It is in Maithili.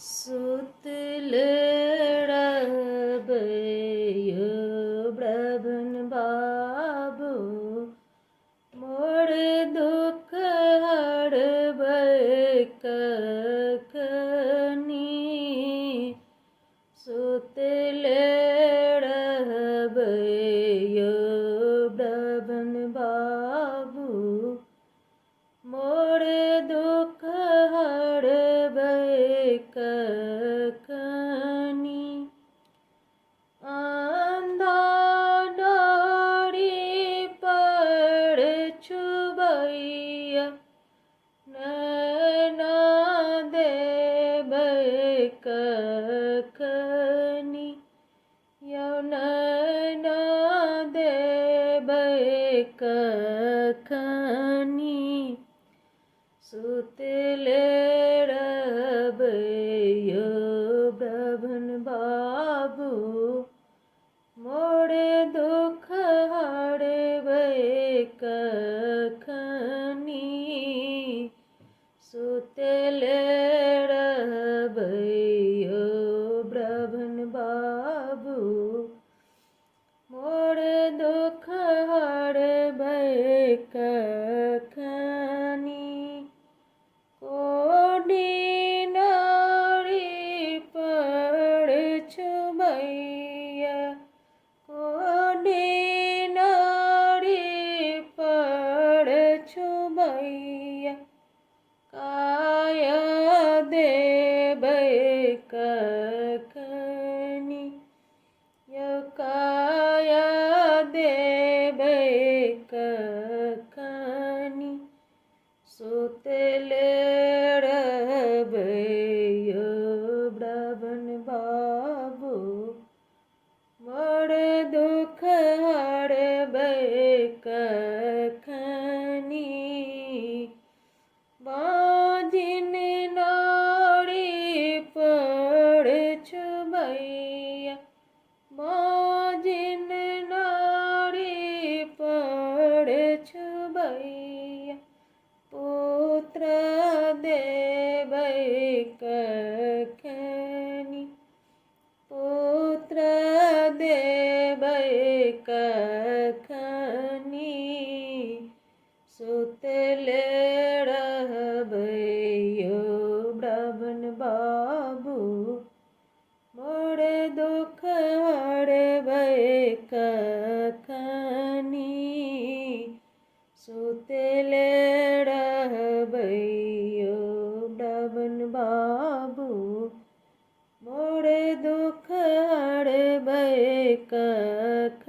सुतलड़बयो ब्रभन बाबू मोर दुख हड़बै कखनी। सुतलड़बयो ब्रभन बाबू मोर दुख हड़बै कखनी। आंधा डाँड़ी पर छुबैया नैना देबै कखनी। यौ नैना देबै कखनी। सुतलड़बयो ब्रभन बाबू मोर दुख हड़बै कखनी। सुतलड़बयो ब्रभन बाबू मोर दुख हड़बै कखनी। कोडी नाड़ी पर छुबैया कोडी नाड़ी पर छुबैया काया देबै कखनी। यौ काया देबै कखनी। सुतलड़बयो ब्रभन बाबू मोर दुख हड़बै कखनी। बाँझिन नाड़ी पर छुबैया बाँझिन नाड़ी पर छुबैया पुत्र देबै कखनी। पुत्र देबै कखनी। सुतलड़बयो ब्रभन बाबू मोर दुख हड़बै कखनी। सुतलड़बयो ब्रभन बाबू मोर दुख हड़बै कखनी।